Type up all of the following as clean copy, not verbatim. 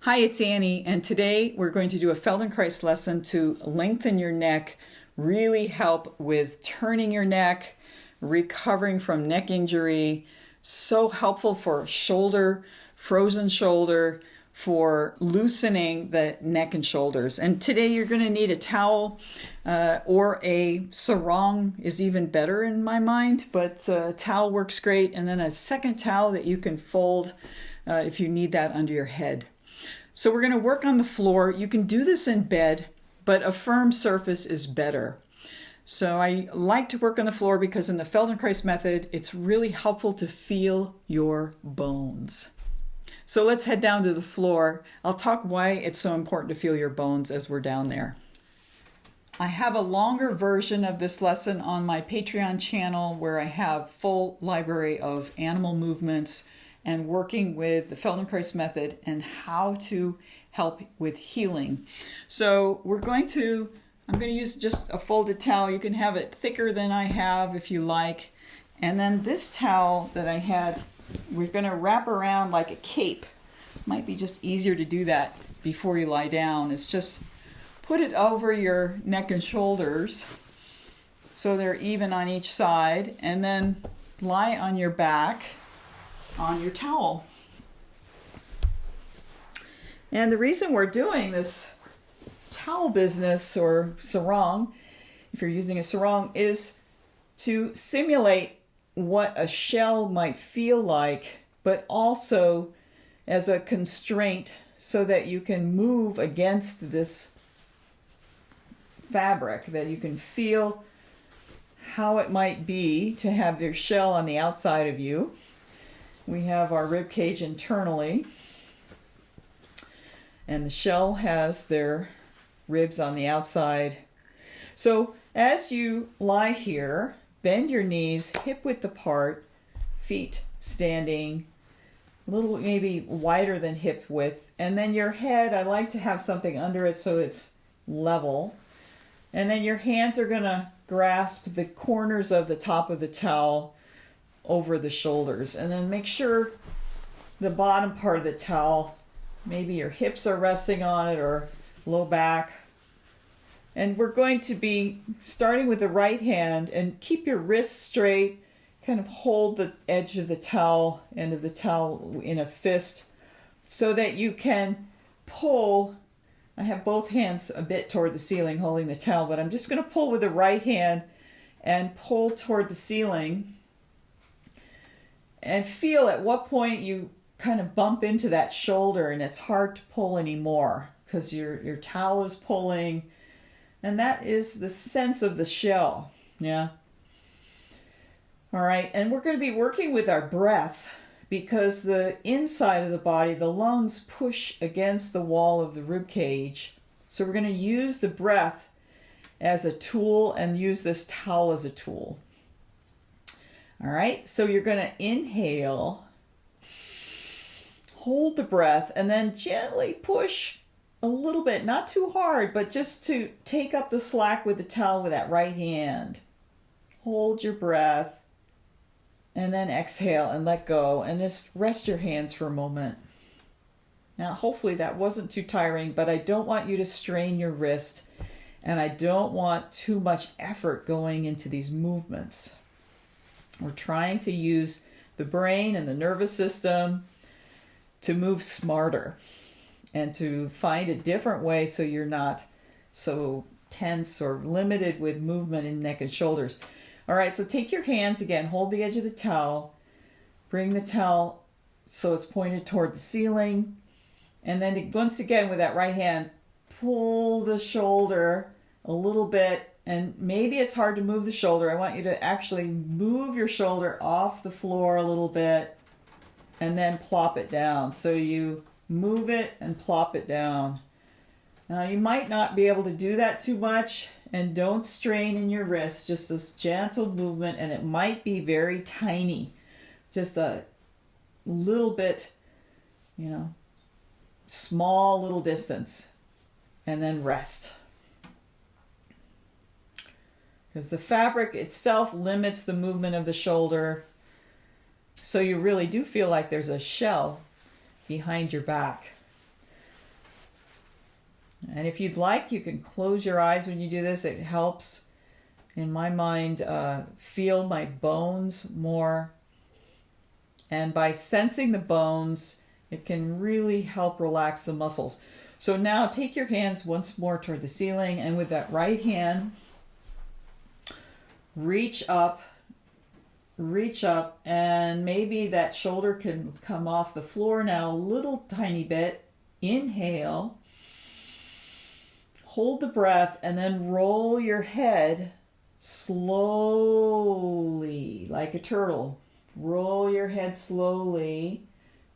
Hi, it's Annie, and today we're going to do a Feldenkrais lesson to lengthen your neck, really help with turning your neck, recovering from neck injury. So helpful for shoulder, frozen shoulder, for loosening the neck and shoulders. And today you're going to need a towel or a sarong is even better in my mind, but a towel works great. And then a second towel that you can fold if you need that under your head. So we're going to work on the floor. You can do this in bed, but a firm surface is better. So I like to work on the floor because in the Feldenkrais method, it's really helpful to feel your bones. So let's head down to the floor. I'll talk why it's so important to feel your bones as we're down there. I have a longer version of this lesson on my Patreon channel where I have full library of animal movements and working with the Feldenkrais method and how to help with healing. So I'm going to use just a folded towel. You can have it thicker than I have if you like. And then this towel that I had, we're going to wrap around like a cape. Might be just easier to do that before you lie down. Is just put it over your neck and shoulders so they're even on each side, and then lie on your back on your towel. And the reason we're doing this towel business, or sarong, if you're using a sarong, is to simulate what a shell might feel like, but also as a constraint so that you can move against this fabric, that you can feel how it might be to have your shell on the outside of you. We have our rib cage internally, and the shell has their ribs on the outside. So as you lie here, bend your knees, hip width apart, feet standing, a little maybe wider than hip width, and then your head, I like to have something under it so it's level. And then your hands are going to grasp the corners of the top of the towel over the shoulders, and then make sure the bottom part of the towel, maybe your hips are resting on it or low back. And we're going to be starting with the right hand, and keep your wrists straight, kind of hold the edge of the towel, end of the towel in a fist so that you can pull. I have both hands a bit toward the ceiling holding the towel, but I'm just going to pull with the right hand and pull toward the ceiling. And feel at what point you kind of bump into that shoulder and it's hard to pull anymore because your towel is pulling. And that is the sense of the shell. Yeah. All right. And we're going to be working with our breath because the inside of the body, the lungs, push against the wall of the rib cage. So we're going to use the breath as a tool and use this towel as a tool. All right, so you're going to inhale, hold the breath, and then gently push a little bit, not too hard, but just to take up the slack with the towel with that right hand. Hold your breath, and then exhale and let go, and just rest your hands for a moment. Now, hopefully that wasn't too tiring, but I don't want you to strain your wrist, and I don't want too much effort going into these movements. We're trying to use the brain and the nervous system to move smarter and to find a different way so you're not so tense or limited with movement in neck and shoulders. All right, so take your hands again, hold the edge of the towel, bring the towel so it's pointed toward the ceiling, and then once again with that right hand, pull the shoulder a little bit. And maybe it's hard to move the shoulder. I want you to actually move your shoulder off the floor a little bit and then plop it down. So you move it and plop it down. Now you might not be able to do that too much, and don't strain in your wrist, just this gentle movement, and it might be very tiny. Just a little bit, small little distance, and then rest. Because the fabric itself limits the movement of the shoulder, so you really do feel like there's a shell behind your back. And if you'd like, you can close your eyes when you do this. It helps, in my mind, feel my bones more. And by sensing the bones, it can really help relax the muscles. So now take your hands once more toward the ceiling, and with that right hand, reach up, and maybe that shoulder can come off the floor now a little tiny bit. Inhale, hold the breath, and then roll your head slowly, like a turtle. Roll your head slowly.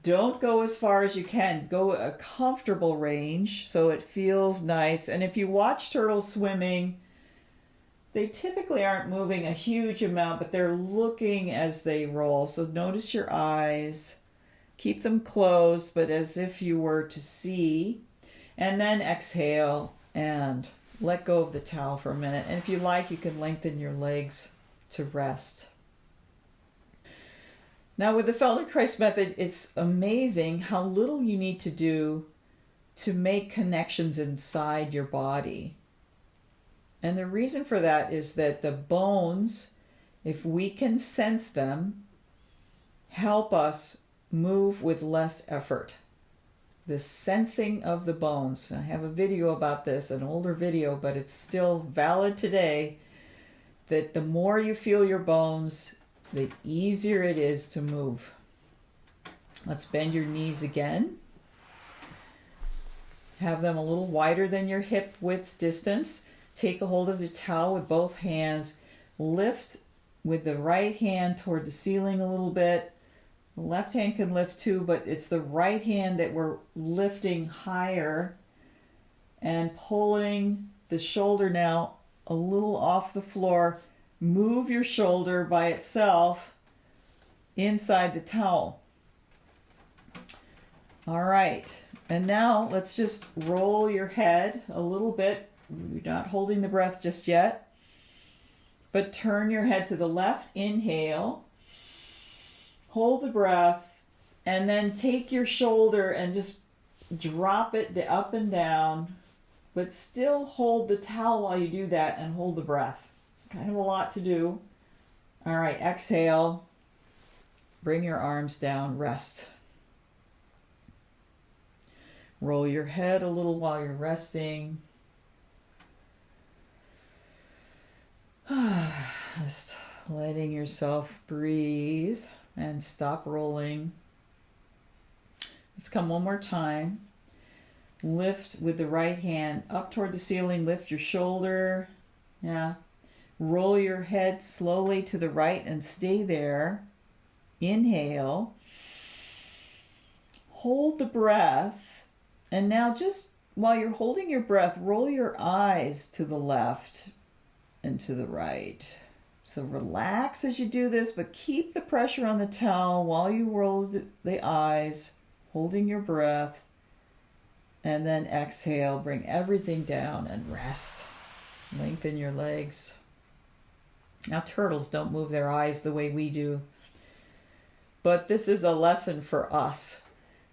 Don't go as far as you can. Go a comfortable range so it feels nice. And if you watch turtles swimming, they typically aren't moving a huge amount, but they're looking as they roll. So notice your eyes. Keep them closed, but as if you were to see. And then exhale and let go of the towel for a minute. And if you like, you can lengthen your legs to rest. Now with the Feldenkrais method, it's amazing how little you need to do to make connections inside your body. And the reason for that is that the bones, if we can sense them, help us move with less effort. The sensing of the bones. I have a video about this, an older video, but it's still valid today, that the more you feel your bones, the easier it is to move. Let's bend your knees again. Have them a little wider than your hip width distance. Take a hold of the towel with both hands. Lift with the right hand toward the ceiling a little bit. The left hand can lift too, but it's the right hand that we're lifting higher and pulling the shoulder now a little off the floor. Move your shoulder by itself inside the towel. All right, and now let's just roll your head a little bit. You're not holding the breath just yet, but turn your head to the left. Inhale, hold the breath, and then take your shoulder and just drop it up and down, but still hold the towel while you do that and hold the breath. Kind of a lot to do. All right, exhale. Bring your arms down, rest. Roll your head a little while you're resting. Just letting yourself breathe and stop rolling. Let's come one more time. Lift with the right hand up toward the ceiling. Lift your shoulder. Yeah. Roll your head slowly to the right and stay there. Inhale. Hold the breath. And now just while you're holding your breath, roll your eyes to the left and to the right. So relax as you do this, but keep the pressure on the towel while you roll the eyes, holding your breath. And then exhale. Bring everything down and rest. Lengthen your legs. Now, turtles don't move their eyes the way we do, but this is a lesson for us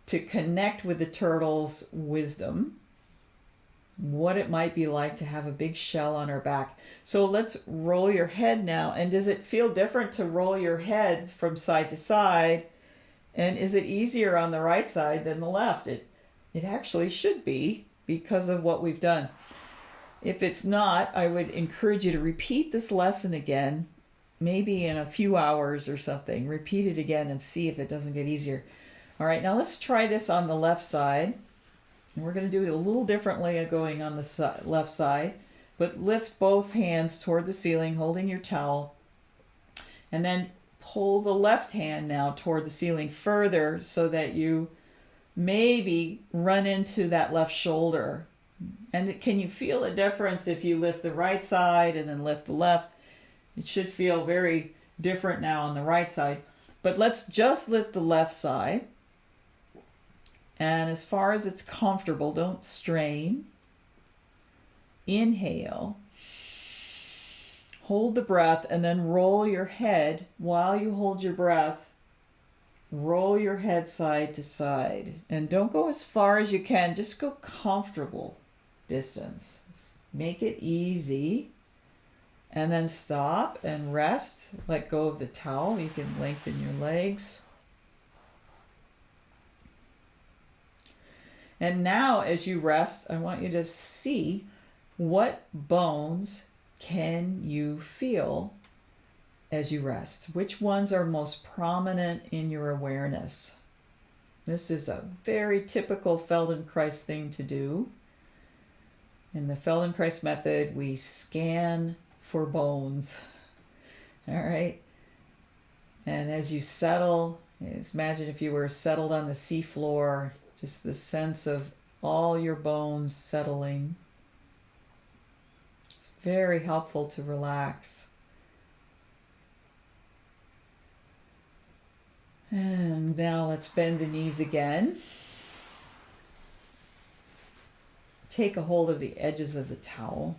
to connect with the turtle's wisdom, what it might be like to have a big shell on our back. So let's roll your head now. And does it feel different to roll your head from side to side? And is it easier on the right side than the left? It actually should be because of what we've done. If it's not, I would encourage you to repeat this lesson again, maybe in a few hours or something. Repeat it again and see if it doesn't get easier. All right, now let's try this on the left side. And we're going to do it a little differently going on the left side, but lift both hands toward the ceiling, holding your towel, and then pull the left hand now toward the ceiling further so that you maybe run into that left shoulder. And can you feel a difference if you lift the right side and then lift the left? It should feel very different now on the right side. But let's just lift the left side. And as far as it's comfortable, don't strain. Inhale. Hold the breath and then roll your head while you hold your breath. Roll your head side to side. And don't go as far as you can. Just go comfortable. distance. Make it easy. And then stop and rest. Let go of the towel. You can lengthen your legs. And now as you rest, I want you to see what bones can you feel as you rest. Which ones are most prominent in your awareness? This is a very typical Feldenkrais thing to do. In the Feldenkrais method, we scan for bones. All right. And as you settle, just imagine if you were settled on the seafloor, just the sense of all your bones settling. It's very helpful to relax. And now let's bend the knees again. Take a hold of the edges of the towel.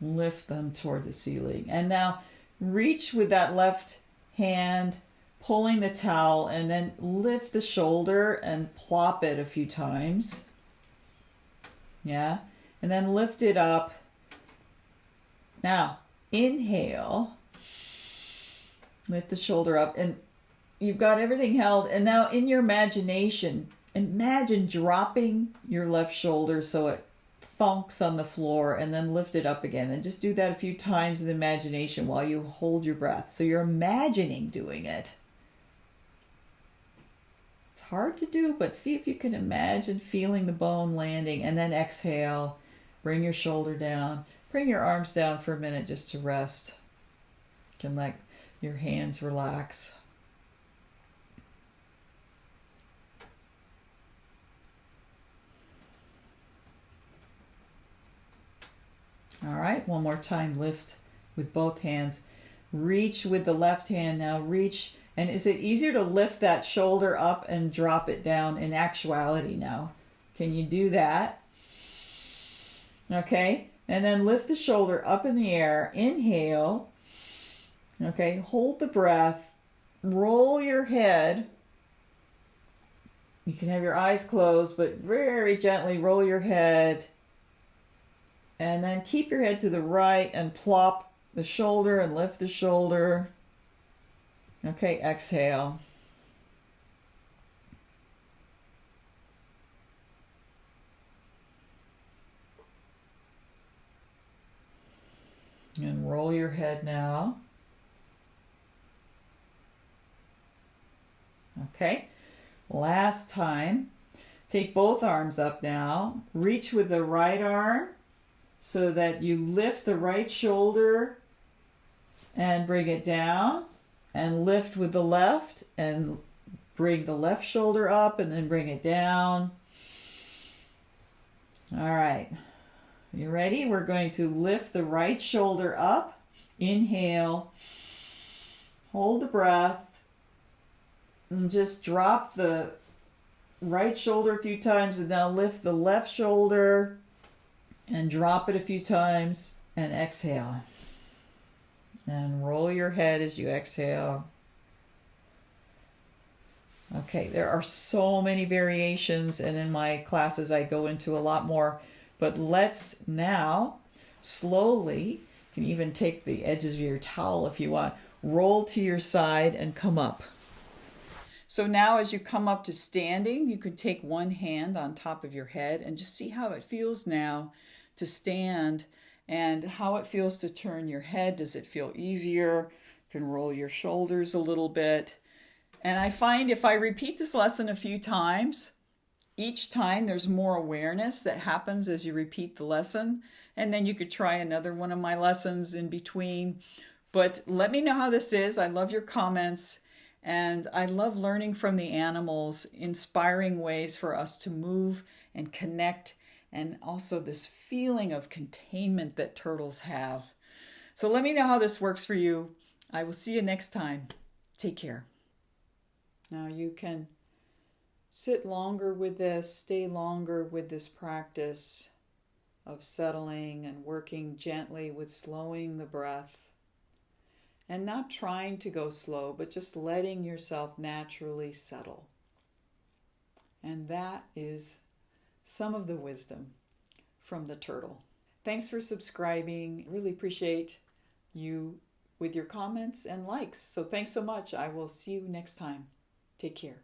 Lift them toward the ceiling. And now reach with that left hand, pulling the towel, and then lift the shoulder and plop it a few times. Yeah. And then lift it up. Now, inhale. Lift the shoulder up. And you've got everything held. And now in your imagination, imagine dropping your left shoulder so it funks on the floor, and then lift it up again. And just do that a few times in imagination while you hold your breath. So you're imagining doing it. It's hard to do, but see if you can imagine feeling the bone landing. And then exhale. Bring your shoulder down. Bring your arms down for a minute just to rest. You can let your hands relax. All right, one more time. Lift with both hands. Reach with the left hand now. Reach. And is it easier to lift that shoulder up and drop it down in actuality now? Can you do that? Okay. And then lift the shoulder up in the air. Inhale. Okay. Hold the breath. Roll your head. You can have your eyes closed, but very gently roll your head. And then keep your head to the right and plop the shoulder and lift the shoulder. Okay, exhale. And roll your head now. Okay, last time. Take both arms up now. Reach with the right arm so that you lift the right shoulder and bring it down, and lift with the left and bring the left shoulder up and then bring it down. All right, you ready? We're going to lift the right shoulder up. Inhale, hold the breath, and just drop the right shoulder a few times, and now lift the left shoulder and drop it a few times and exhale. And roll your head as you exhale. Okay, there are so many variations, and in my classes I go into a lot more. But let's now slowly, you can even take the edges of your towel if you want, roll to your side and come up. So now as you come up to standing, you can take one hand on top of your head and just see how it feels now to stand and how it feels to turn your head. Does it feel easier? You can roll your shoulders a little bit. And I find if I repeat this lesson a few times, each time there's more awareness that happens as you repeat the lesson. And then you could try another one of my lessons in between. But let me know how this is. I love your comments. And I love learning from the animals, inspiring ways for us to move and connect, and also this feeling of containment that turtles have. So let me know how this works for you. I will see you next time. Take care. Now you can sit longer with this, stay longer with this practice of settling and working gently with slowing the breath. And not trying to go slow, but just letting yourself naturally settle. And that is some of the wisdom from the turtle. Thanks for subscribing. Really appreciate you with your comments and likes. So thanks so much. I will see you next time. Take care.